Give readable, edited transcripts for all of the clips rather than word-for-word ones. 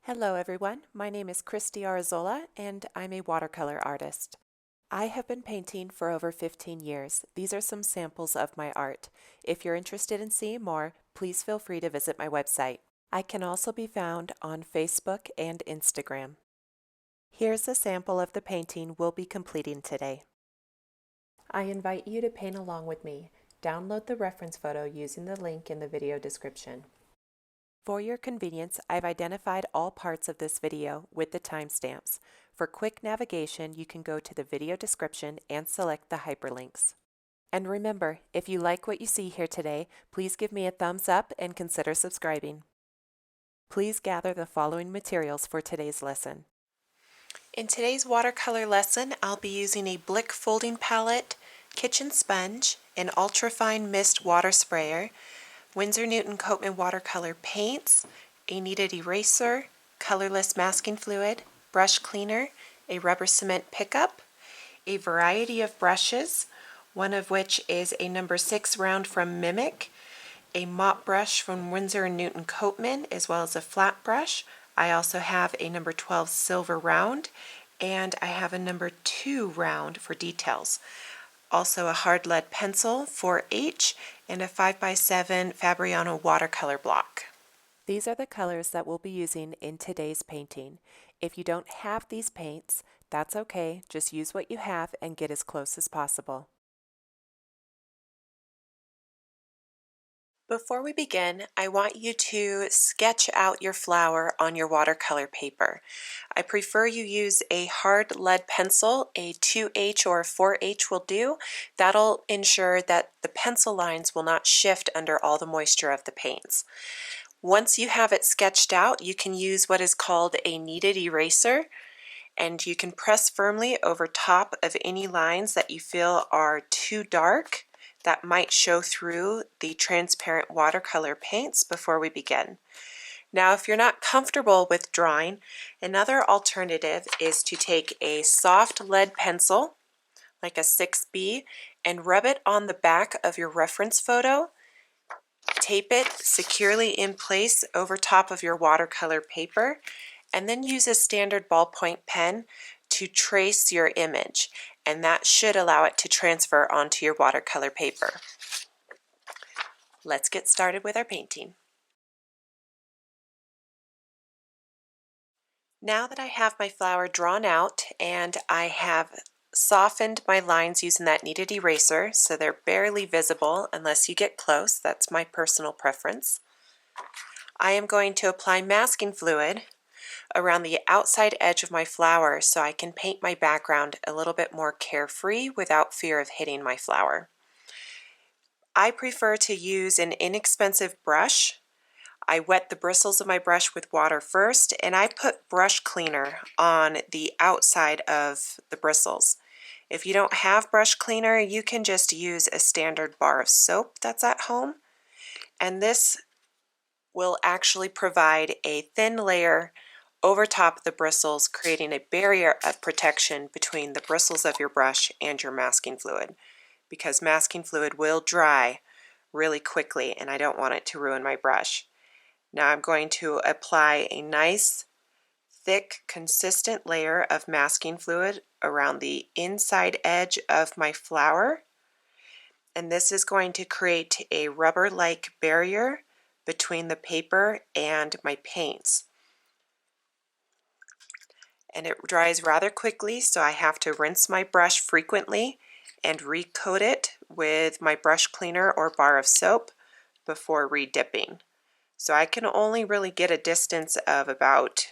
Hello everyone, my name is Christy Arzola and I'm a watercolor artist. I have been painting for over 15 years. These are some samples of my art. If you're interested in seeing more, please feel free to visit my website. I can also be found on Facebook and Instagram. Here's a sample of the painting we'll be completing today. I invite you to paint along with me. Download the reference photo using the link in the video description. For your convenience, I've identified all parts of this video with the timestamps. For quick navigation, you can go to the video description and select the hyperlinks. And remember, if you like what you see here today, please give me a thumbs up and consider subscribing. Please gather the following materials for today's lesson. In today's watercolor lesson, I'll be using a Blick folding palette, kitchen sponge, an ultrafine mist water sprayer, Winsor Cotman watercolor paints, a kneaded eraser, colorless masking fluid, brush cleaner, a rubber cement pickup, a variety of brushes, one of which is a number 6 round from Mimik, a mop brush from Winsor & Cotman, as well as a flat brush. I also have a number 12 silver round, and I have a number 2 round for details. Also a hard lead pencil, 4H, and a 5x7 Fabriano watercolor block. These are the colors that we'll be using in today's painting. If you don't have these paints, that's okay. Just use what you have and get as close as possible. Before we begin, I want you to sketch out your flower on your watercolor paper. I prefer you use a hard lead pencil, a 2H or a 4H will do. That'll ensure that the pencil lines will not shift under all the moisture of the paints. Once you have it sketched out, you can use what is called a kneaded eraser, and you can press firmly over top of any lines that you feel are too dark that might show through the transparent watercolor paints before we begin. Now, if you're not comfortable with drawing, another alternative is to take a soft lead pencil, like a 6B, and rub it on the back of your reference photo. Tape it securely in place over top of your watercolor paper, and then use a standard ballpoint pen to trace your image, and that should allow it to transfer onto your watercolor paper. Let's get started with our painting. Now that I have my flower drawn out and I have softened my lines using that kneaded eraser so they're barely visible unless you get close, that's my personal preference, I am going to apply masking fluid around the outside edge of my flower so I can paint my background a little bit more carefree without fear of hitting my flower. I prefer to use an inexpensive brush. I wet the bristles of my brush with water first, and I put brush cleaner on the outside of the bristles. If you don't have brush cleaner, you can just use a standard bar of soap that's at home, and this will actually provide a thin layer over top of the bristles, creating a barrier of protection between the bristles of your brush and your masking fluid, because masking fluid will dry really quickly and I don't want it to ruin my brush. Now I'm going to apply a nice, thick, consistent layer of masking fluid around the inside edge of my flower, and this is going to create a rubber-like barrier between the paper and my paints. And it dries rather quickly, so I have to rinse my brush frequently and recoat it with my brush cleaner or bar of soap before redipping. So I can only really get a distance of about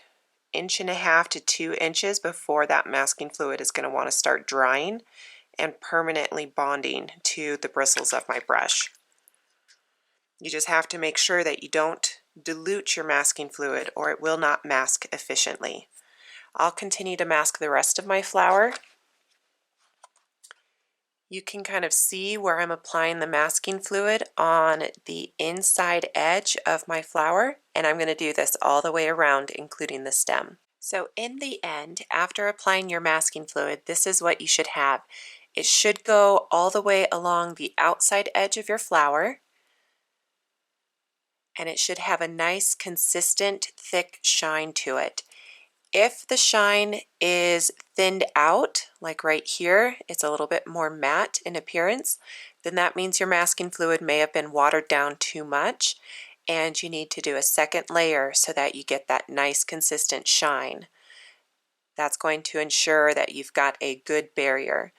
1.5 to 2 inches before that masking fluid is going to want to start drying and permanently bonding to the bristles of my brush. You just have to make sure that you don't dilute your masking fluid or it will not mask efficiently. I'll continue to mask the rest of my flower. You can kind of see where I'm applying the masking fluid on the inside edge of my flower, and I'm going to do this all the way around, including the stem. So in the end, after applying your masking fluid, this is what you should have. It should go all the way along the outside edge of your flower, and it should have a nice, consistent, thick shine to it. If the shine is thinned out, like right here, it's a little bit more matte in appearance, then that means your masking fluid may have been watered down too much, and you need to do a second layer so that you get that nice, consistent shine. That's going to ensure that you've got a good barrier.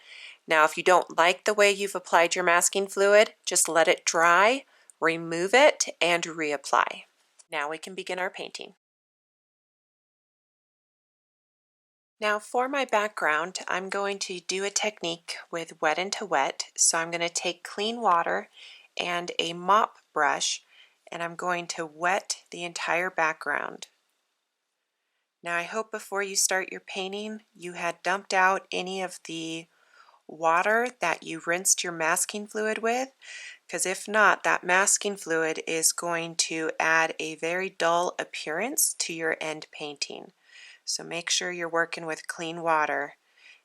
Now, if you don't like the way you've applied your masking fluid, just let it dry, remove it, and reapply. Now we can begin our painting. Now for my background, I'm going to do a technique with wet into wet. So I'm going to take clean water and a mop brush, and I'm going to wet the entire background. Now I hope before you start your painting, you had dumped out any of the water that you rinsed your masking fluid with, because if not, that masking fluid is going to add a very dull appearance to your end painting. So make sure you're working with clean water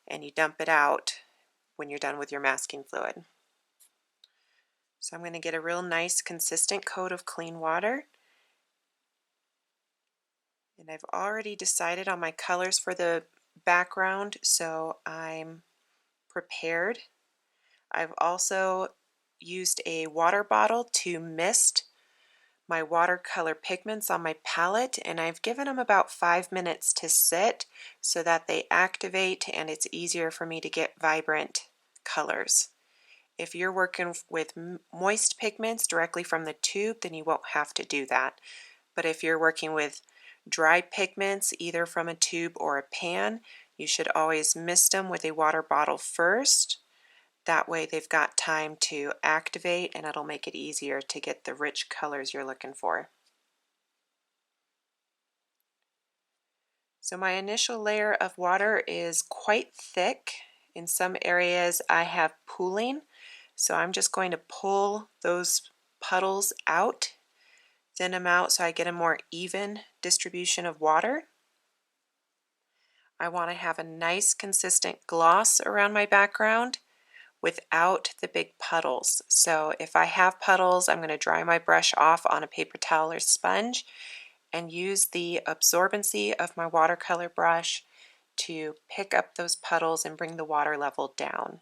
and you dump it out when you're done with your masking fluid. So I'm going to get a real nice consistent coat of clean water. And I've already decided on my colors for the background, so I'm prepared. I've also used a water bottle to mist my watercolor pigments on my palette, and I've given them about 5 minutes to sit so that they activate and it's easier for me to get vibrant colors. If you're working with moist pigments directly from the tube, then you won't have to do that. But if you're working with dry pigments, either from a tube or a pan, you should always mist them with a water bottle first. That way they've got time to activate, and it'll make it easier to get the rich colors you're looking for. So my initial layer of water is quite thick. In some areas I have pooling, so I'm just going to pull those puddles out, thin them out so I get a more even distribution of water. I want to have a nice consistent gloss around my background without the big puddles. So if I have puddles, I'm going to dry my brush off on a paper towel or sponge and use the absorbency of my watercolor brush to pick up those puddles and bring the water level down.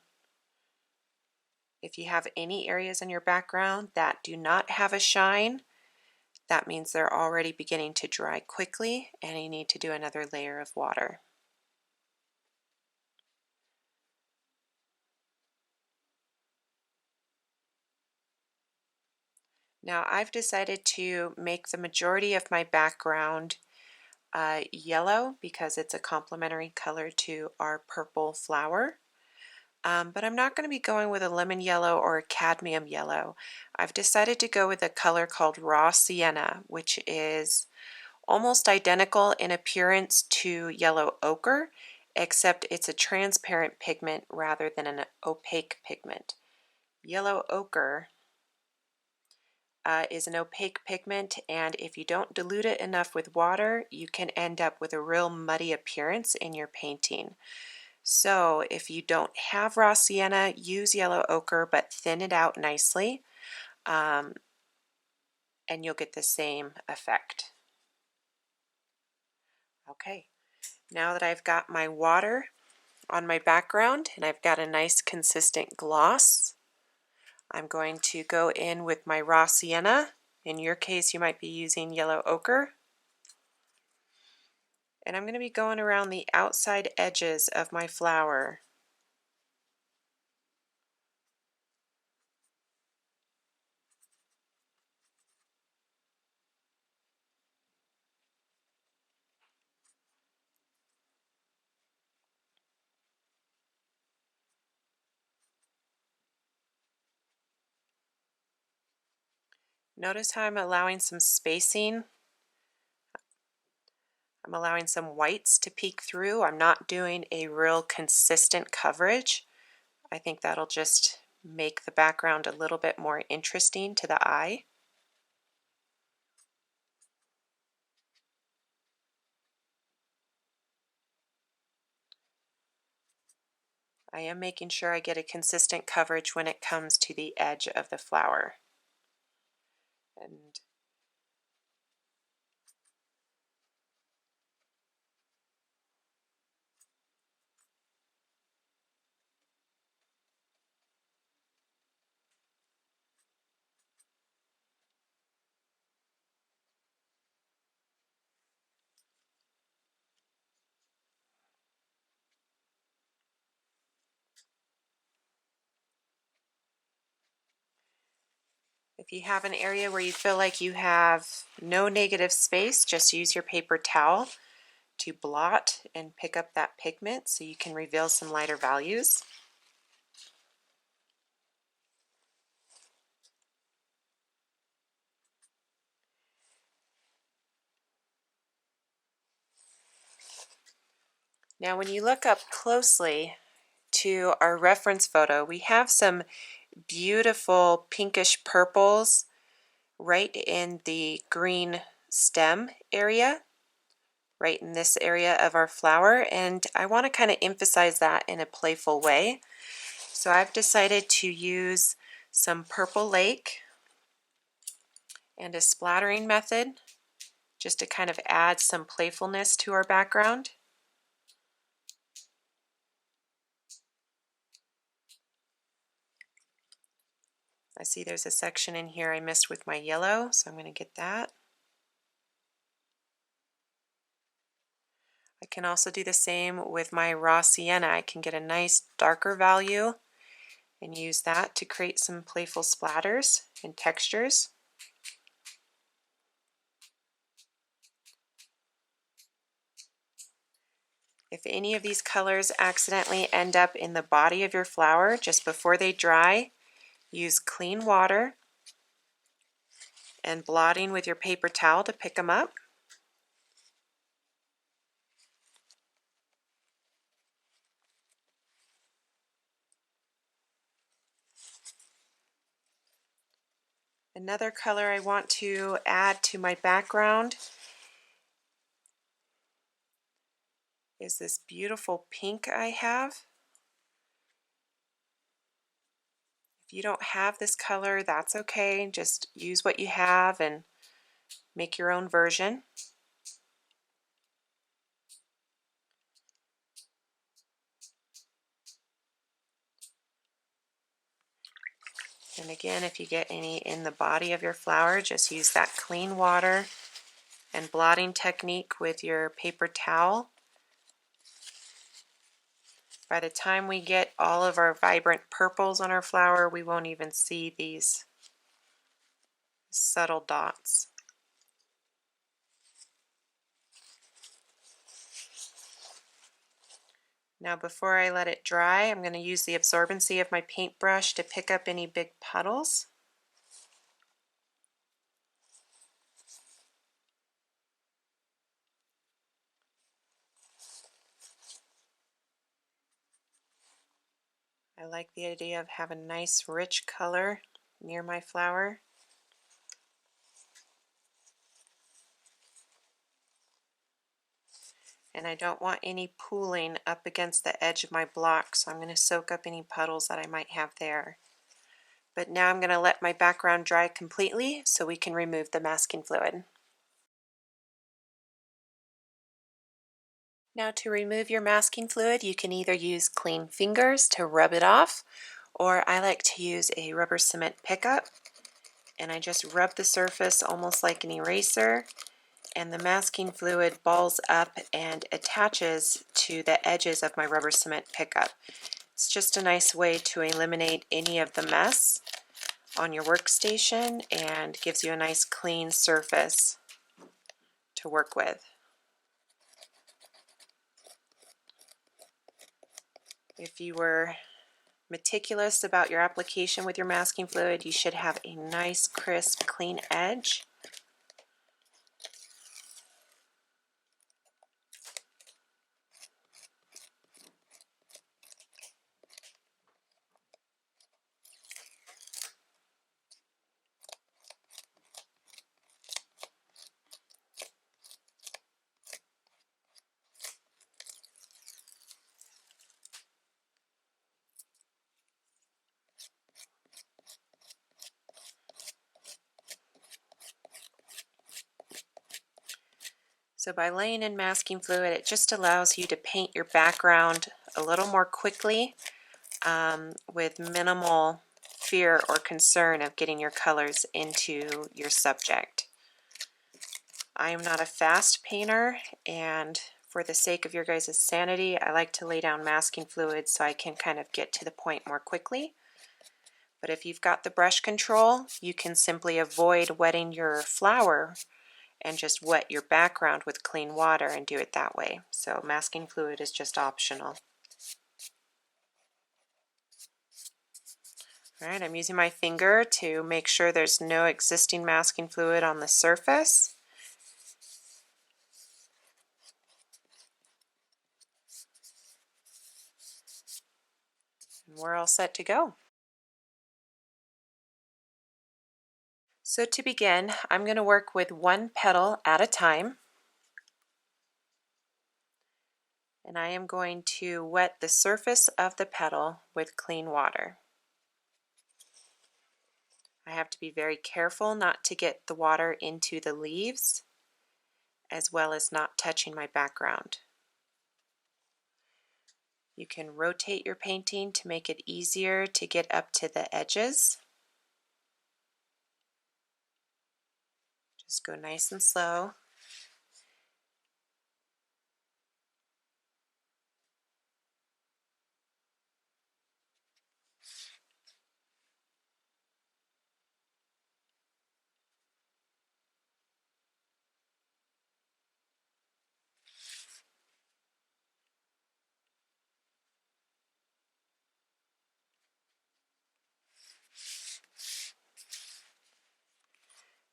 If you have any areas in your background that do not have a shine, that means they're already beginning to dry quickly and you need to do another layer of water. Now I've decided to make the majority of my background yellow because it's a complementary color to our purple flower. But I'm not going to be going with a lemon yellow or a cadmium yellow. I've decided to go with a color called raw sienna, which is almost identical in appearance to yellow ochre, except it's a transparent pigment rather than an opaque pigment. Yellow ochre is an opaque pigment, and if you don't dilute it enough with water, you can end up with a real muddy appearance in your painting. So if you don't have raw sienna, use yellow ochre, but thin it out nicely, and you'll get the same effect. Okay, now that I've got my water on my background and I've got a nice consistent gloss, I'm going to go in with my raw sienna. In your case, you might be using yellow ochre. And I'm going to be going around the outside edges of my flower. Notice how I'm allowing some spacing. I'm allowing some whites to peek through. I'm not doing a real consistent coverage. I think that'll just make the background a little bit more interesting to the eye. I am making sure I get a consistent coverage when it comes to the edge of the flower. And If you have an area where you feel like you have no negative space, just use your paper towel to blot and pick up that pigment so you can reveal some lighter values. Now when you look up closely to our reference photo, we have some beautiful pinkish purples right in the green stem area, right in this area of our flower, and I want to kind of emphasize that in a playful way. So I've decided to use some Purple Lake and a splattering method just to kind of add some playfulness to our background. I see there's a section in here I missed with my yellow, so I'm going to get that. I can also do the same with my raw sienna. I can get a nice darker value and use that to create some playful splatters and textures. If any of these colors accidentally end up in the body of your flower just before they dry, use clean water and blotting with your paper towel to pick them up. Another color I want to add to my background is this beautiful pink I have. If you don't have this color, that's okay. Just use what you have and make your own version. And again, if you get any in the body of your flower, just use that clean water and blotting technique with your paper towel. By the time we get all of our vibrant purples on our flower, we won't even see these subtle dots. Now before I let it dry, I'm going to use the absorbency of my paintbrush to pick up any big puddles. I like the idea of having a nice rich color near my flower. And I don't want any pooling up against the edge of my block, so I'm going to soak up any puddles that I might have there. But now I'm going to let my background dry completely so we can remove the masking fluid. Now to remove your masking fluid, you can either use clean fingers to rub it off, or I like to use a rubber cement pickup, and I just rub the surface almost like an eraser, and the masking fluid balls up and attaches to the edges of my rubber cement pickup. It's just a nice way to eliminate any of the mess on your workstation and gives you a nice clean surface to work with. If you were meticulous about your application with your masking fluid, you should have a nice, crisp, clean edge. So by laying in masking fluid, it just allows you to paint your background a little more quickly with minimal fear or concern of getting your colors into your subject. I am not a fast painter, and for the sake of your guys' sanity, I like to lay down masking fluid so I can kind of get to the point more quickly. But if you've got the brush control, you can simply avoid wetting your flower and just wet your background with clean water and do it that way. So masking fluid is just optional. Alright, I'm using my finger to make sure there's no existing masking fluid on the surface. And we're all set to go. So to begin, I'm going to work with one petal at a time. And I am going to wet the surface of the petal with clean water. I have to be very careful not to get the water into the leaves, as well as not touching my background. You can rotate your painting to make it easier to get up to the edges. Just go nice and slow.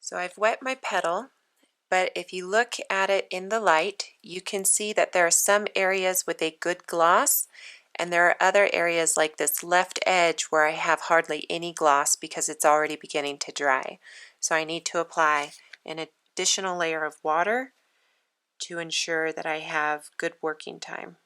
So I've wet my petal, but if you look at it in the light, you can see that there are some areas with a good gloss, and there are other areas like this left edge where I have hardly any gloss because it's already beginning to dry. So I need to apply an additional layer of water to ensure that I have good working time.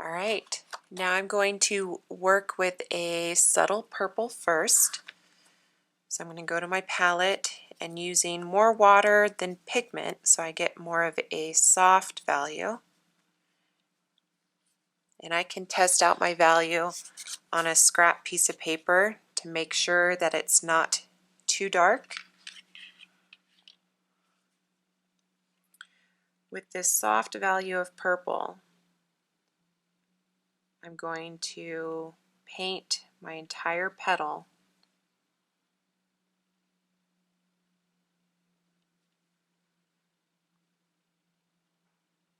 All right, now I'm going to work with a subtle purple first. So I'm going to go to my palette and using more water than pigment so I get more of a soft value. And I can test out my value on a scrap piece of paper to make sure that it's not too dark. With this soft value of purple, I'm going to paint my entire petal.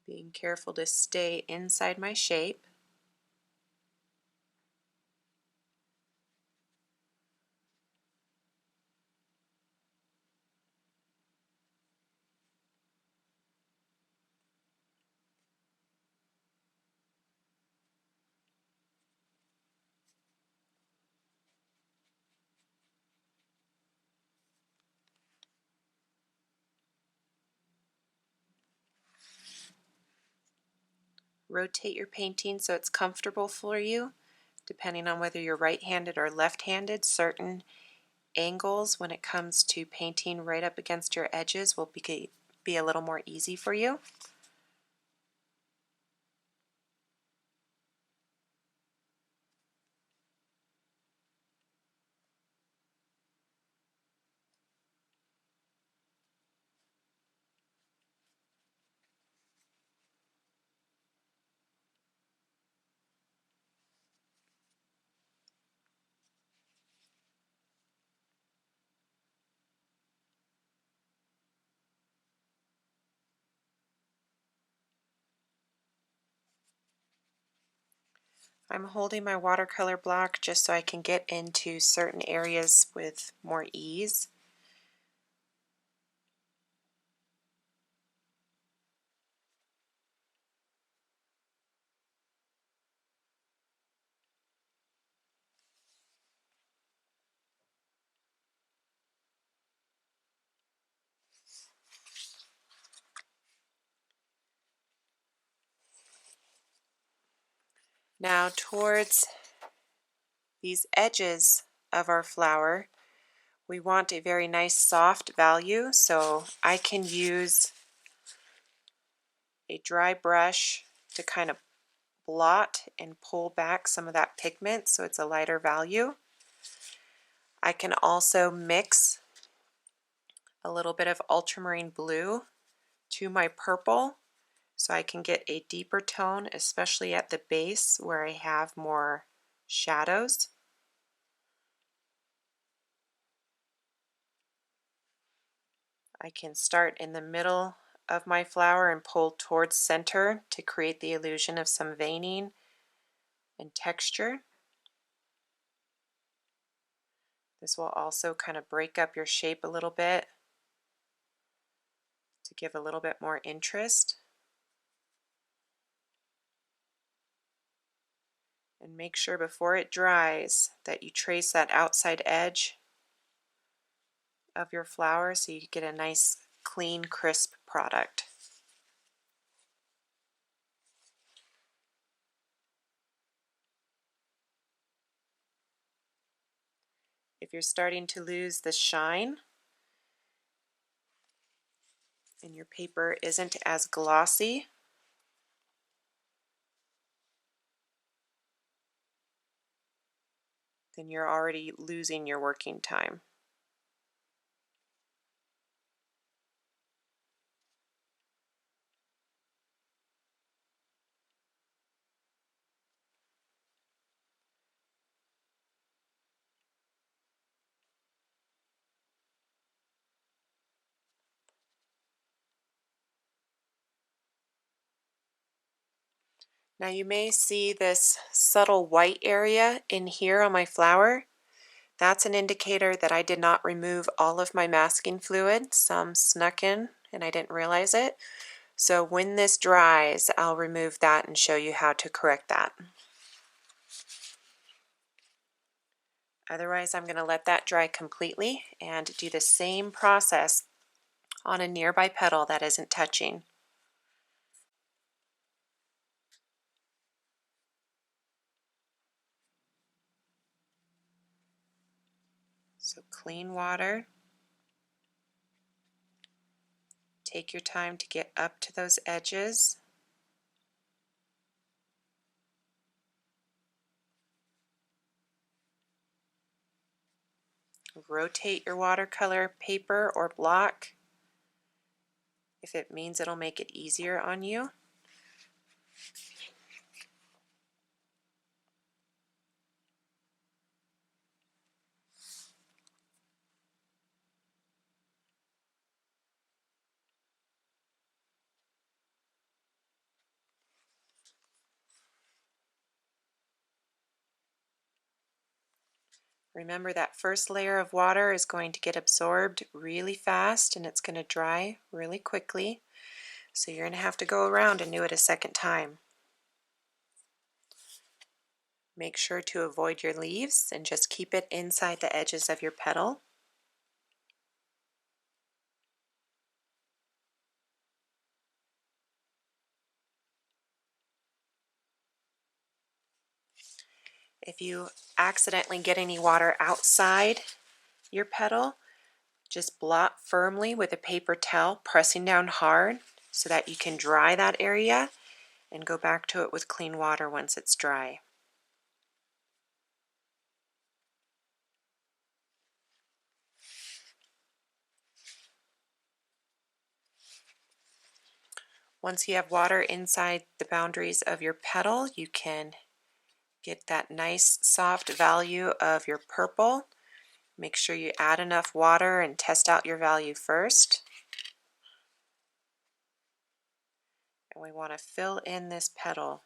Being careful to stay inside my shape. Rotate your painting so it's comfortable for you, depending on whether you're right-handed or left-handed. Certain angles when it comes to painting right up against your edges will be a little more easy for you. I'm holding my watercolor block just so I can get into certain areas with more ease. Now towards these edges of our flower, we want a very nice soft value, so I can use a dry brush to kind of blot and pull back some of that pigment so it's a lighter value. I can also mix a little bit of ultramarine blue to my purple so I can get a deeper tone, especially at the base where I have more shadows. I can start in the middle of my flower and pull towards center to create the illusion of some veining and texture. This will also kind of break up your shape a little bit to give a little bit more interest. And make sure before it dries that you trace that outside edge of your flower so you get a nice clean, crisp product. If you're starting to lose the shine and your paper isn't as glossy, then you're already losing your working time. Now you may see this subtle white area in here on my flower. That's an indicator that I did not remove all of my masking fluid. Some snuck in and I didn't realize it. So when this dries, I'll remove that and show you how to correct that. Otherwise, I'm going to let that dry completely and do the same process on a nearby petal that isn't touching. So clean water. Take your time to get up to those edges. Rotate your watercolor paper or block if it means it'll make it easier on you. Remember that first layer of water is going to get absorbed really fast and it's going to dry really quickly. So you're going to have to go around and do it a second time. Make sure to avoid your leaves and just keep it inside the edges of your petal. If you accidentally get any water outside your petal, just blot firmly with a paper towel, pressing down hard so that you can dry that area and go back to it with clean water once it's dry. Once you have water inside the boundaries of your petal, you can get that nice soft value of your purple. Make sure you add enough water and test out your value first. And we want to fill in this petal.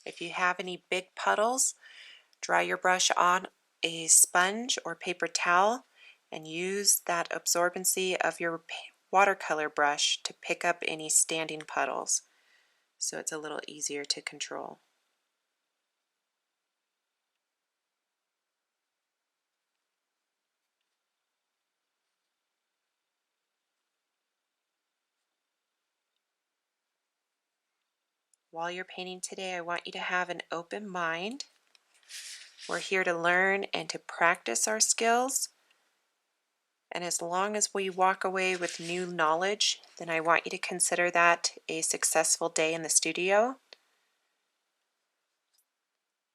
If you have any big puddles, dry your brush on a sponge or paper towel and use that absorbency of your watercolor brush to pick up any standing puddles. so it's a little easier to control. While you're painting today, I want you to have an open mind. We're here to learn and to practice our skills. And as long as we walk away with new knowledge, then I want you to consider that a successful day in the studio.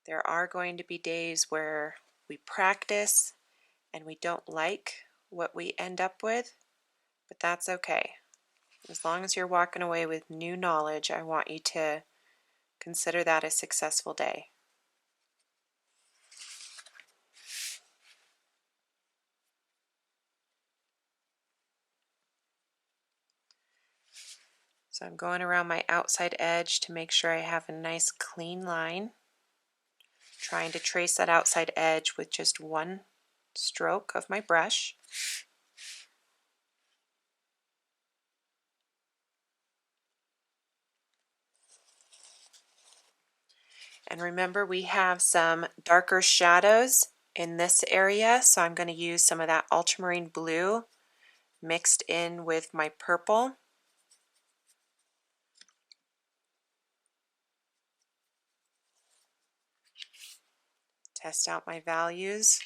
There are going to be days where we practice and we don't like what we end up with, but that's okay. As long as you're walking away with new knowledge, I want you to consider that a successful day. So I'm going around my outside edge to make sure I have a nice clean line. Trying to trace that outside edge with just one stroke of my brush. And remember, we have some darker shadows in this area, so I'm going to use some of that ultramarine blue mixed in with my purple. Test out my values.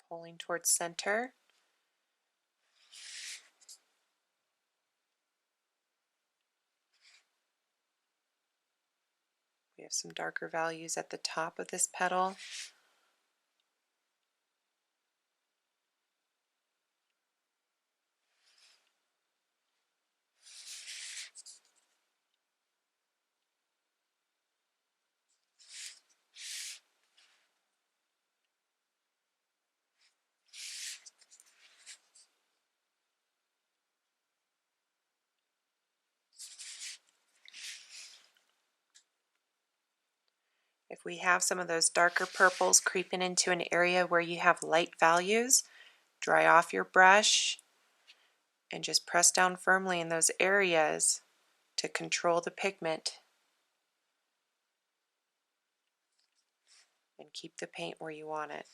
Pulling towards center. We have some darker values at the top of this petal. If we have some of those darker purples creeping into an area where you have light values, dry off your brush and just press down firmly in those areas to control the pigment and keep the paint where you want it.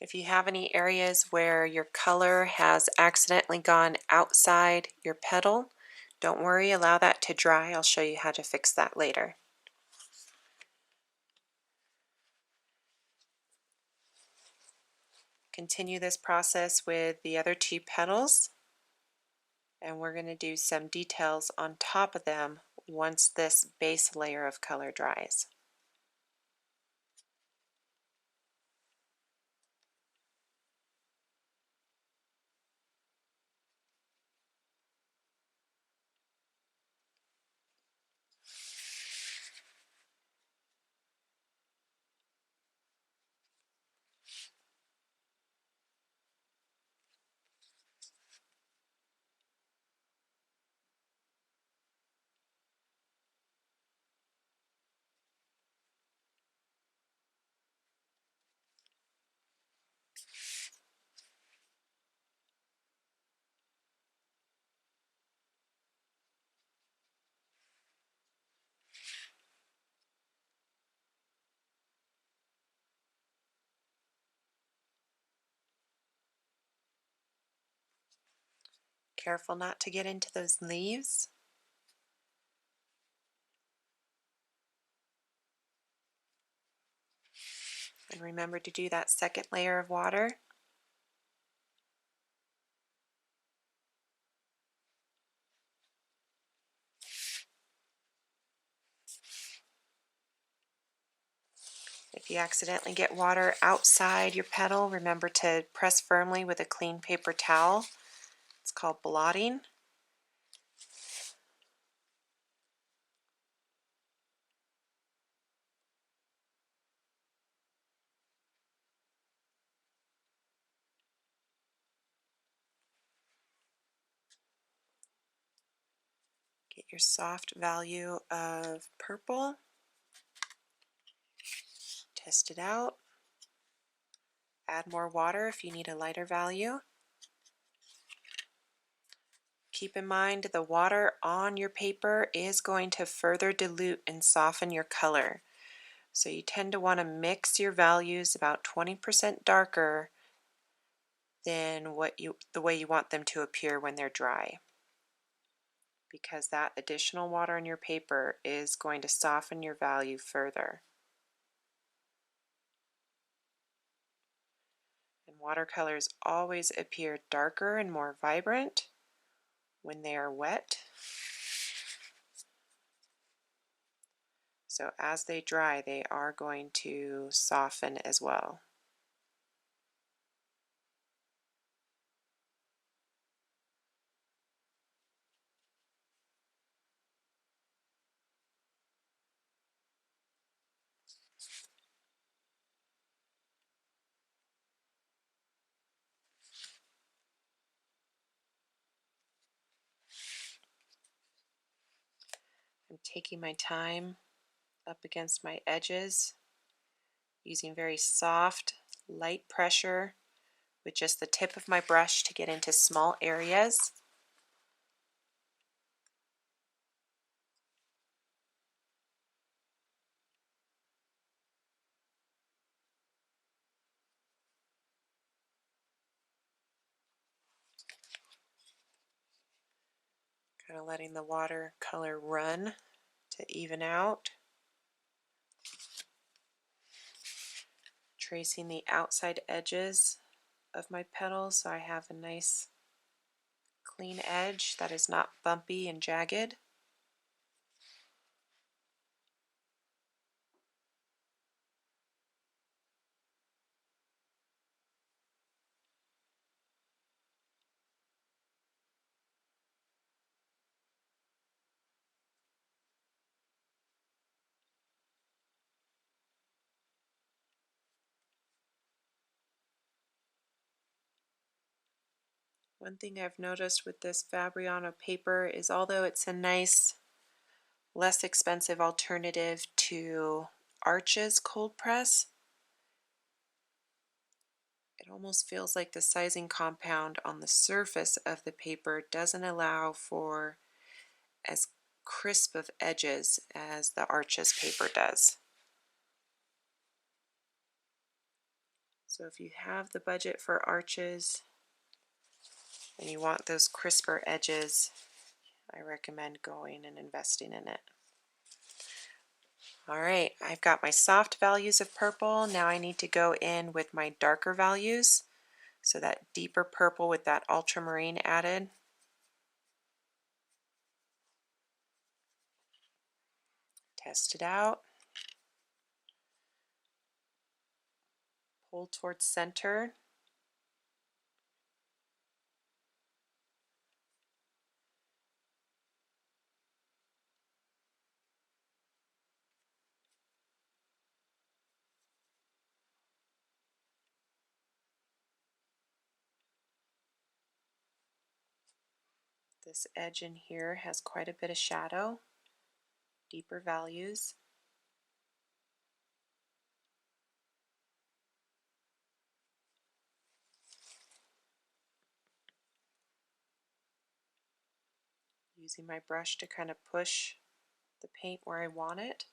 If you have any areas where your color has accidentally gone outside your petal, don't worry, allow that to dry. I'll show you how to fix that later. Continue this process with the other two petals, and we're going to do some details on top of them once this base layer of color dries. Careful not to get into those leaves. And remember to do that second layer of water. If you accidentally get water outside your petal, remember to press firmly with a clean paper towel. It's called blotting. Get your soft value of purple. Test it out. Add more water if you need a lighter value. Keep in mind the water on your paper is going to further dilute and soften your color. So you tend to want to mix your values about 20% darker than the way you want them to appear when they're dry, because that additional water in your paper is going to soften your value further. And watercolors always appear darker and more vibrant when they are wet. So as they dry, they are going to soften as well. I'm taking my time up against my edges, using very soft, light pressure with just the tip of my brush to get into small areas. Kind of letting the watercolor run to even out. Tracing the outside edges of my petals so I have a nice clean edge that is not bumpy and jagged. One thing I've noticed with this Fabriano paper is, although it's a nice, less expensive alternative to Arches cold press, it almost feels like the sizing compound on the surface of the paper doesn't allow for as crisp of edges as the Arches paper does. So if you have the budget for Arches and you want those crisper edges, I recommend going and investing in it. Alright, I've got my soft values of purple. Now I need to go in with my darker values. So that deeper purple with that ultramarine added. Test it out. Pull towards center. This edge in here has quite a bit of shadow, deeper values. Using my brush to kind of push the paint where I want it.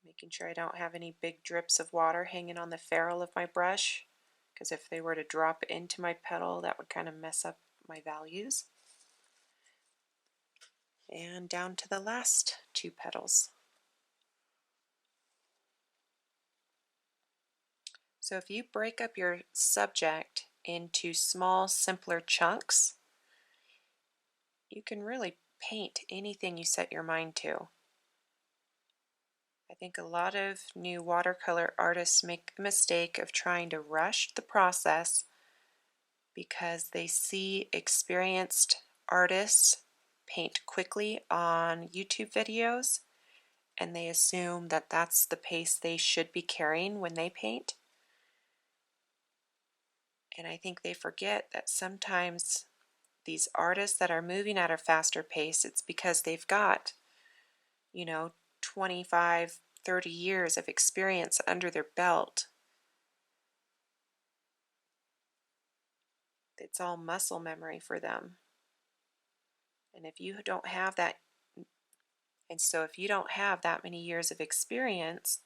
Making sure I don't have any big drips of water hanging on the ferrule of my brush, because if they were to drop into my petal, that would kind of mess up my values. And down to the last two petals. So if you break up your subject into small, simpler chunks, you can really paint anything you set your mind to. I think a lot of new watercolor artists make the mistake of trying to rush the process because they see experienced artists paint quickly on YouTube videos, and they assume that that's the pace they should be carrying when they paint. And I think they forget that sometimes these artists that are moving at a faster pace, it's because they've got, 25, 30 years of experience under their belt. It's all muscle memory for them. And if you don't have that, and so if you don't have that many years of experience,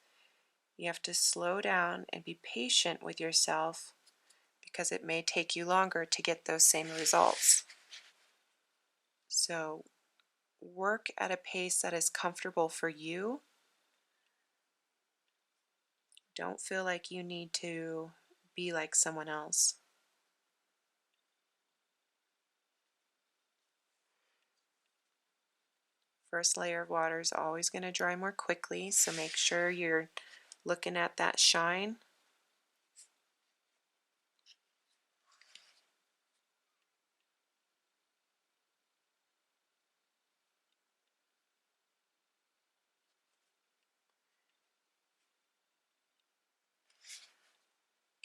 you have to slow down and be patient with yourself because it may take you longer to get those same results. So work at a pace that is comfortable for you. Don't feel like you need to be like someone else. First layer of water is always going to dry more quickly, so make sure you're looking at that shine.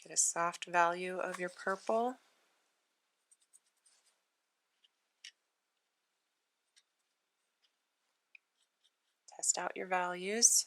Get a soft value of your purple. Test out your values.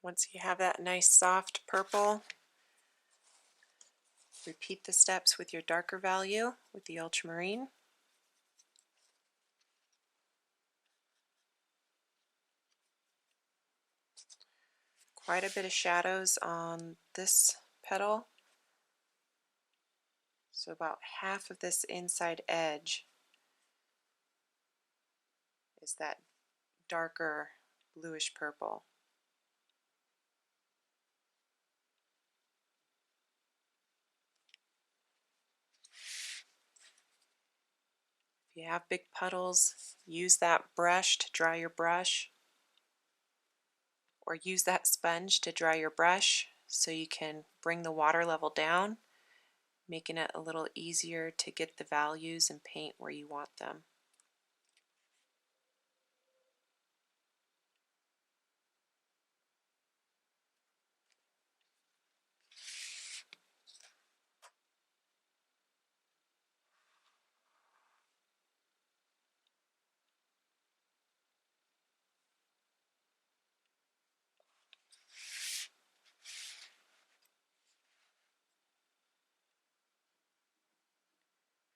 Once you have that nice soft purple, repeat the steps with your darker value with the ultramarine. Quite a bit of shadows on this petal. So about half of this inside edge is that darker bluish purple. If you have big puddles, use that brush to dry your brush, or use that sponge to dry your brush so you can bring the water level down, making it a little easier to get the values and paint where you want them.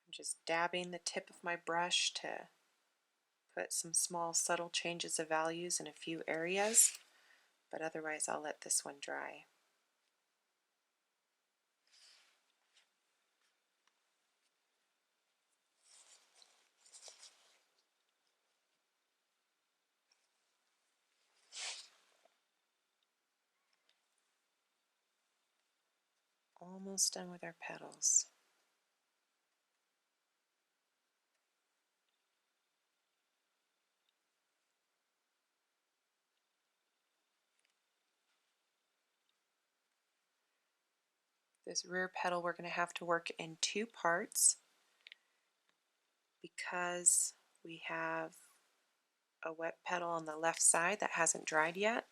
I'm just dabbing the tip of my brush to put some small subtle changes of values in a few areas, but otherwise I'll let this one dry. Almost done with our petals. This rear petal we're going to have to work in two parts because we have a wet petal on the left side that hasn't dried yet.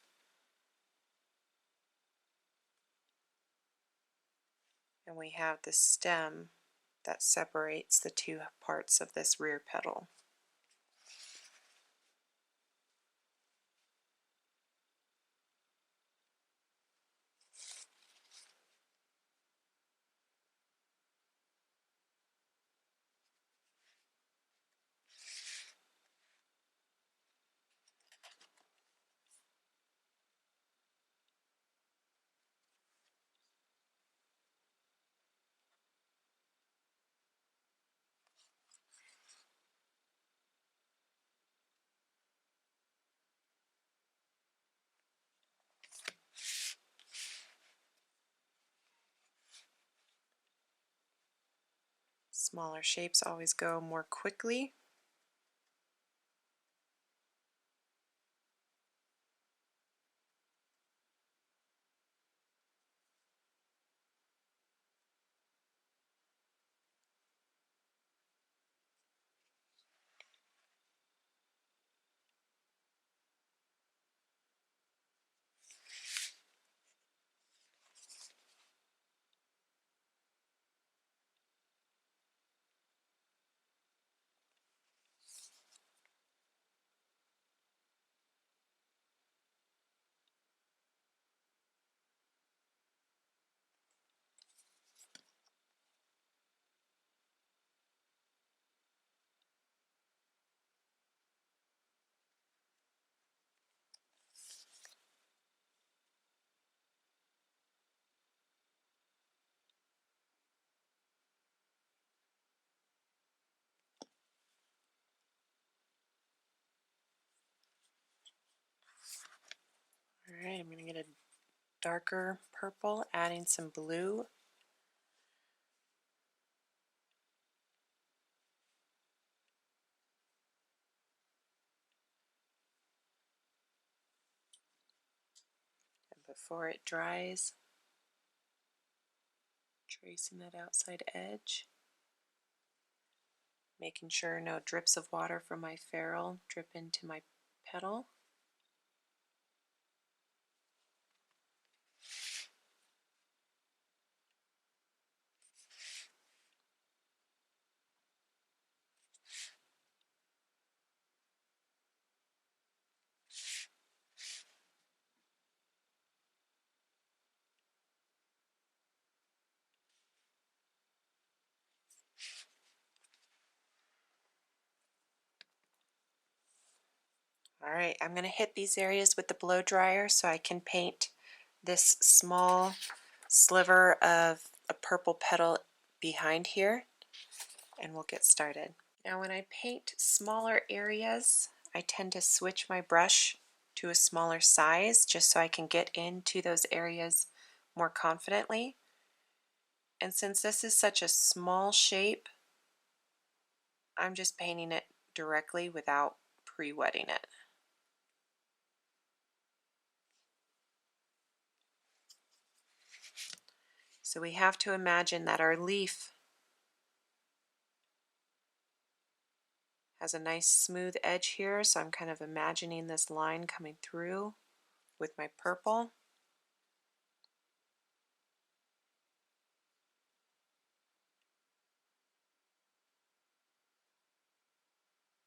And we have the stem that separates the two parts of this rear petal. Smaller shapes always go more quickly. Alright, I'm going to get a darker purple, adding some blue. And before it dries, tracing that outside edge. Making sure no drips of water from my ferrule drip into my petal. Alright, I'm going to hit these areas with the blow dryer so I can paint this small sliver of a purple petal behind here, and we'll get started. Now when I paint smaller areas, I tend to switch my brush to a smaller size just so I can get into those areas more confidently. And since this is such a small shape, I'm just painting it directly without pre-wetting it. So we have to imagine that our leaf has a nice smooth edge here, so I'm kind of imagining this line coming through with my purple.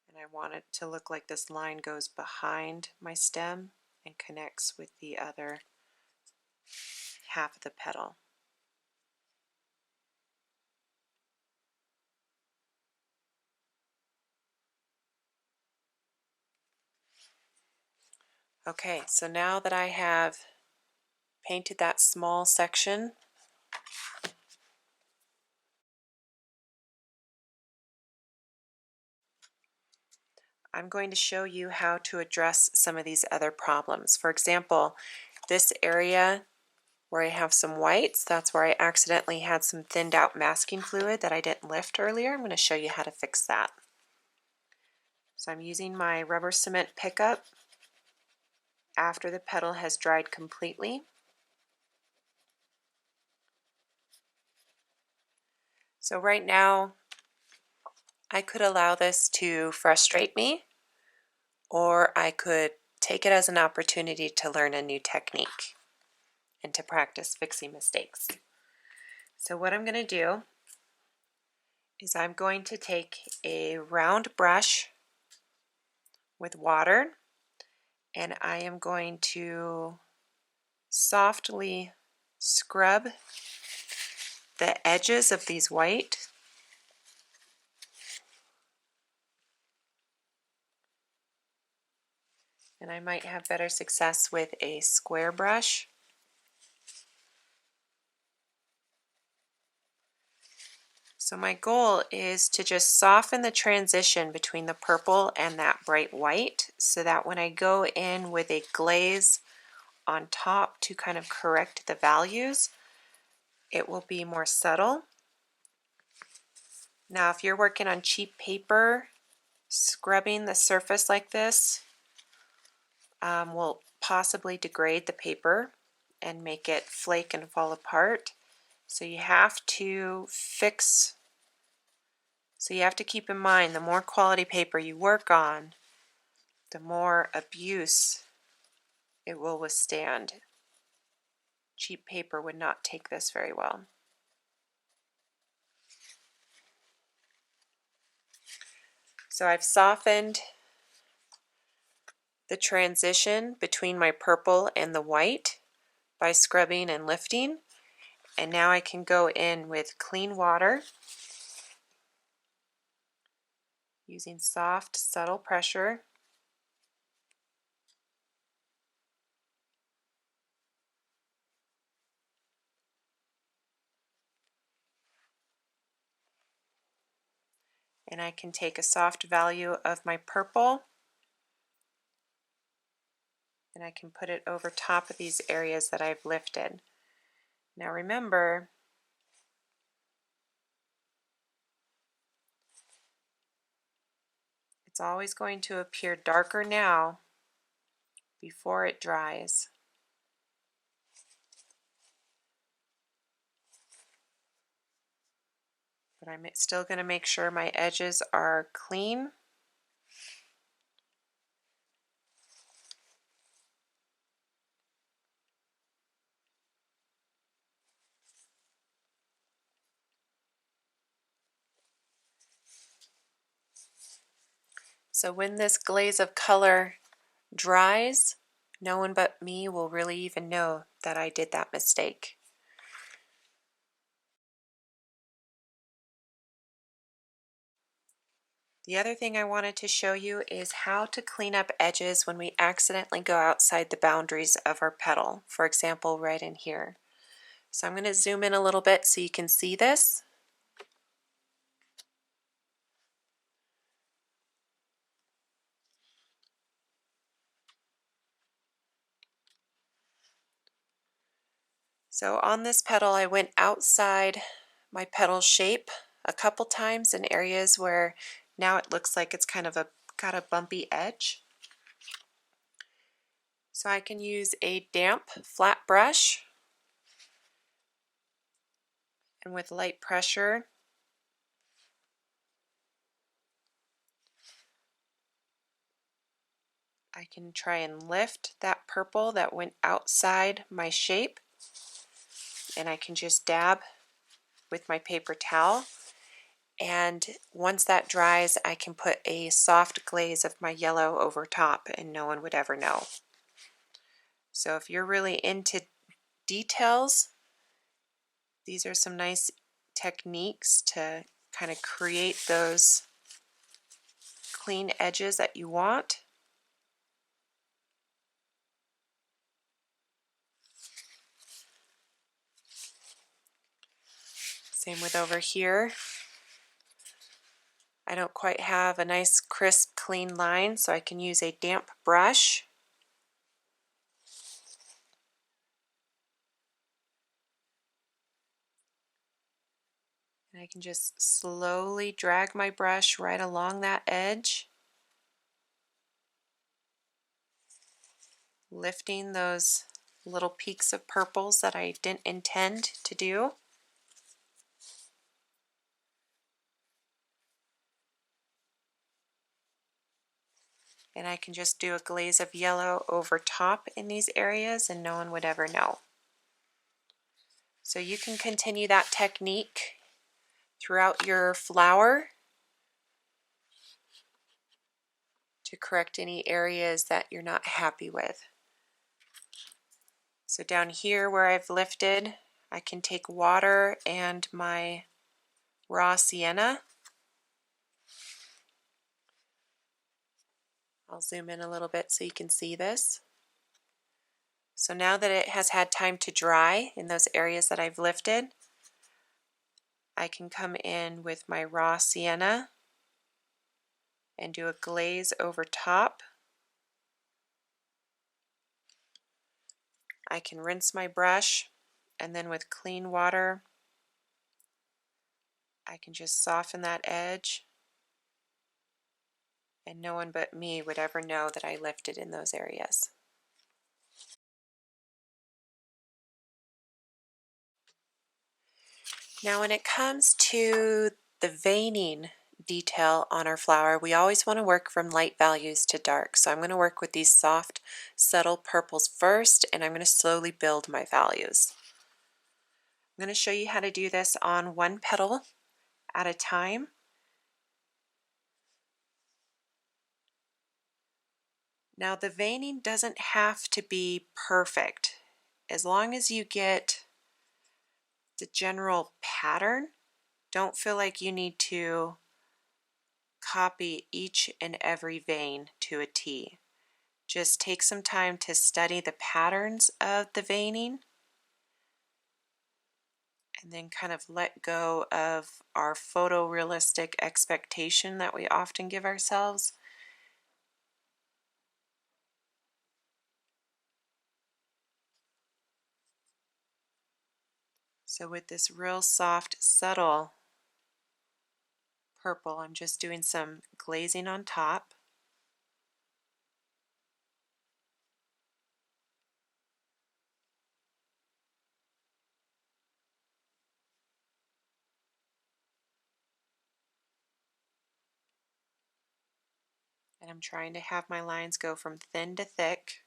And I want it to look like this line goes behind my stem and connects with the other half of the petal. Okay, so now that I have painted that small section, I'm going to show you how to address some of these other problems. For example, this area where I have some whites, that's where I accidentally had some thinned out masking fluid that I didn't lift earlier. I'm going to show you how to fix that. So I'm using my rubber cement pickup after the petal has dried completely. So right now I could allow this to frustrate me, or I could take it as an opportunity to learn a new technique and to practice fixing mistakes. So what I'm going to do is I'm going to take a round brush with water, and I am going to softly scrub the edges of these white. And I might have better success with a square brush. So my goal is to just soften the transition between the purple and that bright white, so that when I go in with a glaze on top to kind of correct the values, it will be more subtle. Now if you're working on cheap paper, scrubbing the surface like this will possibly degrade the paper and make it flake and fall apart. So you have to keep in mind, the more quality paper you work on, the more abuse it will withstand. Cheap paper would not take this very well. So I've softened the transition between my purple and the white by scrubbing and lifting, and now I can go in with clean water using soft, subtle pressure. And I can take a soft value of my purple and I can put it over top of these areas that I've lifted. Now remember, it's always going to appear darker now before it dries. But I'm still going to make sure my edges are clean. So when this glaze of color dries, no one but me will really even know that I did that mistake. The other thing I wanted to show you is how to clean up edges when we accidentally go outside the boundaries of our petal. For example, right in here. So I'm going to zoom in a little bit so you can see this. So on this petal I went outside my petal shape a couple times in areas where now it looks like it's kind of got a bumpy edge. So I can use a damp flat brush, and with light pressure I can try and lift that purple that went outside my shape, and I can just dab with my paper towel, and once that dries I can put a soft glaze of my yellow over top and no one would ever know. So if you're really into details, these are some nice techniques to kind of create those clean edges that you want. Same with over here. I don't quite have a nice crisp clean line, so I can use a damp brush And I can just slowly drag my brush right along that edge, lifting those little peaks of purples that I didn't intend to do. And I can just do a glaze of yellow over top in these areas and no one would ever know. So you can continue that technique throughout your flower to correct any areas that you're not happy with. So down here where I've lifted, I can take water and my raw sienna. I'll zoom in a little bit so you can see this. So now that it has had time to dry in those areas that I've lifted, I can come in with my raw sienna and do a glaze over top. I can rinse my brush, and then with clean water I can just soften that edge, and no one but me would ever know that I lifted in those areas. Now when it comes to the veining detail on our flower, we always want to work from light values to dark. So I'm going to work with these soft, subtle purples first, and I'm going to slowly build my values. I'm going to show you how to do this on one petal at a time. Now the veining doesn't have to be perfect. As long as you get the general pattern, don't feel like you need to copy each and every vein to a T. Just take some time to study the patterns of the veining and then kind of let go of our photorealistic expectation that we often give ourselves. So with this real soft, subtle purple, I'm just doing some glazing on top. And I'm trying to have my lines go from thin to thick.